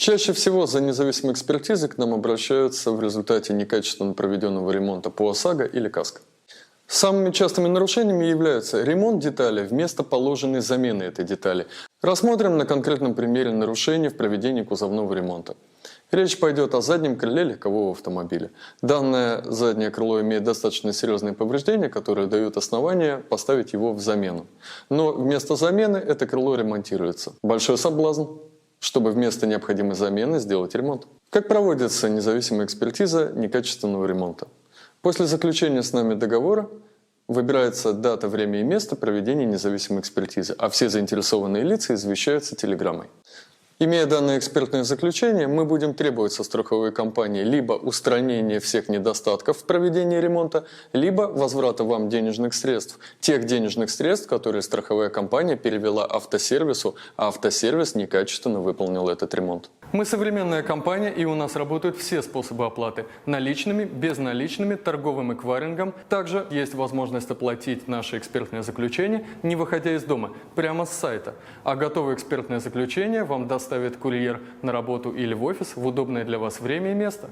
Чаще всего за независимой экспертизой к нам обращаются в результате некачественно проведенного ремонта по ОСАГО или КАСКО. Самыми частыми нарушениями являются ремонт детали вместо положенной замены этой детали. Рассмотрим на конкретном примере нарушений в проведении кузовного ремонта. Речь пойдет о заднем крыле легкового автомобиля. Данное заднее крыло имеет достаточно серьезные повреждения, которые дают основания поставить его в замену. Но вместо замены это крыло ремонтируется. Большой соблазн, чтобы вместо необходимой замены сделать ремонт. Как проводится независимая экспертиза некачественного ремонта? После заключения с нами договора выбирается дата, время и место проведения независимой экспертизы, а все заинтересованные лица извещаются телеграммой. Имея данное экспертное заключение, мы будем требовать со страховой компании либо устранения всех недостатков в проведении ремонта, либо возврата вам денежных средств. Тех денежных средств, которые страховая компания перевела автосервису, а автосервис некачественно выполнил этот ремонт. Мы современная компания, и у нас работают все способы оплаты – наличными, безналичными, торговым эквайрингом. Также есть возможность оплатить наше экспертное заключение, не выходя из дома, прямо с сайта. А готовое экспертное заключение вам доставит курьер на работу или в офис в удобное для вас время и место.